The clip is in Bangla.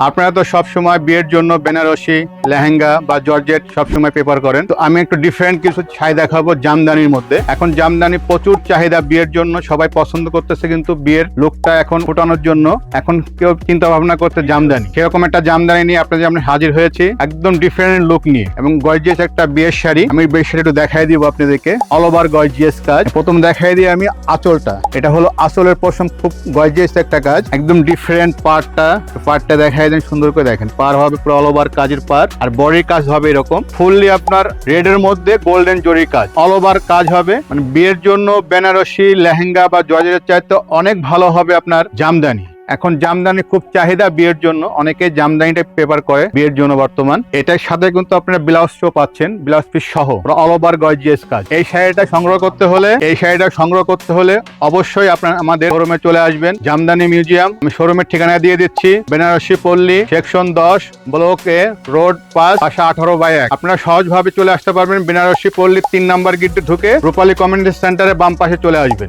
আপনারা তো সবসময় বিয়ের জন্য বেনারসি লেহেঙ্গা বা জর্জেট সবসময় প্রেফার করেন, তো আমি একটু ডিফারেন্ট কিছু ছাই দেখাবো জামদানির মধ্যে। এখন জামদানি প্রচুর চাহিদা বিয়ের জন্য, সবাই পছন্দ করতেছে, কিন্তু বিয়ের লুকটা এখন ফোটানোর জন্য এখন কেউ চিন্তা ভাবনা করতে জামদানি। সেরকম একটা জামদানি নিয়ে আপনাদের সামনে হাজির হয়েছি, একদম ডিফারেন্ট লুক নিয়ে এবং গর্জিয়াস একটা বিয়ের শাড়ি। আমি বিয়ের শাড়ি একটু দেখাই দিব আপনাদেরকে, অল ওভার গর্জিয়াস কাজ। প্রথম দেখাই দিই আমি আঁচলটা, এটা হলো আঁচলের পশম, খুব গর্জিয়াস একটা কাজ, একদম ডিফারেন্ট। পার্টটা দেখাই দেন, সুন্দর করে দেখেন, পার হবে পুরো অল ওভার কাজের পার, আর বডির কাজ হবে এরকম ফুললি আপনার রেড এর মধ্যে গোল্ডেন জরির কাজ, অল ওভার কাজ হবে। মানে বিয়ের জন্য বেনারসি লেহেঙ্গা বা জর্জেটের চাইতে অনেক ভালো হবে আপনার জামদানি। এখন জামদানি খুব চাহিদা বিয়ের জন্য, অনেকে জামদানিটা প্রেফার করে বিয়ের জন্য বর্তমান। এটার সাথে কিন্তু আপনারা ব্লাউজ শো পাচ্ছেন, ব্লাউজ পিস সহ, অল ওভার গর্জিয়াস কাজ। এই শাড়িটা সংগ্রহ করতে হলে অবশ্যই আপনারা আমাদের শোরুমে চলে আসবেন, জামদানি মিউজিয়াম। আমি শোরুমের ঠিকানা দিয়ে দিচ্ছি, বেনারসি পল্লী, সেকশন 10, ব্লক এ, রোড 5, বাসা 18/1। আপনারা সহজভাবে চলে আসতে পারবেন বেনারসি পল্লী 3 নাম্বার গেটে ঢুকে রূপালী কমিউনিটি সেন্টারে বাম পাশে চলে আসবেন।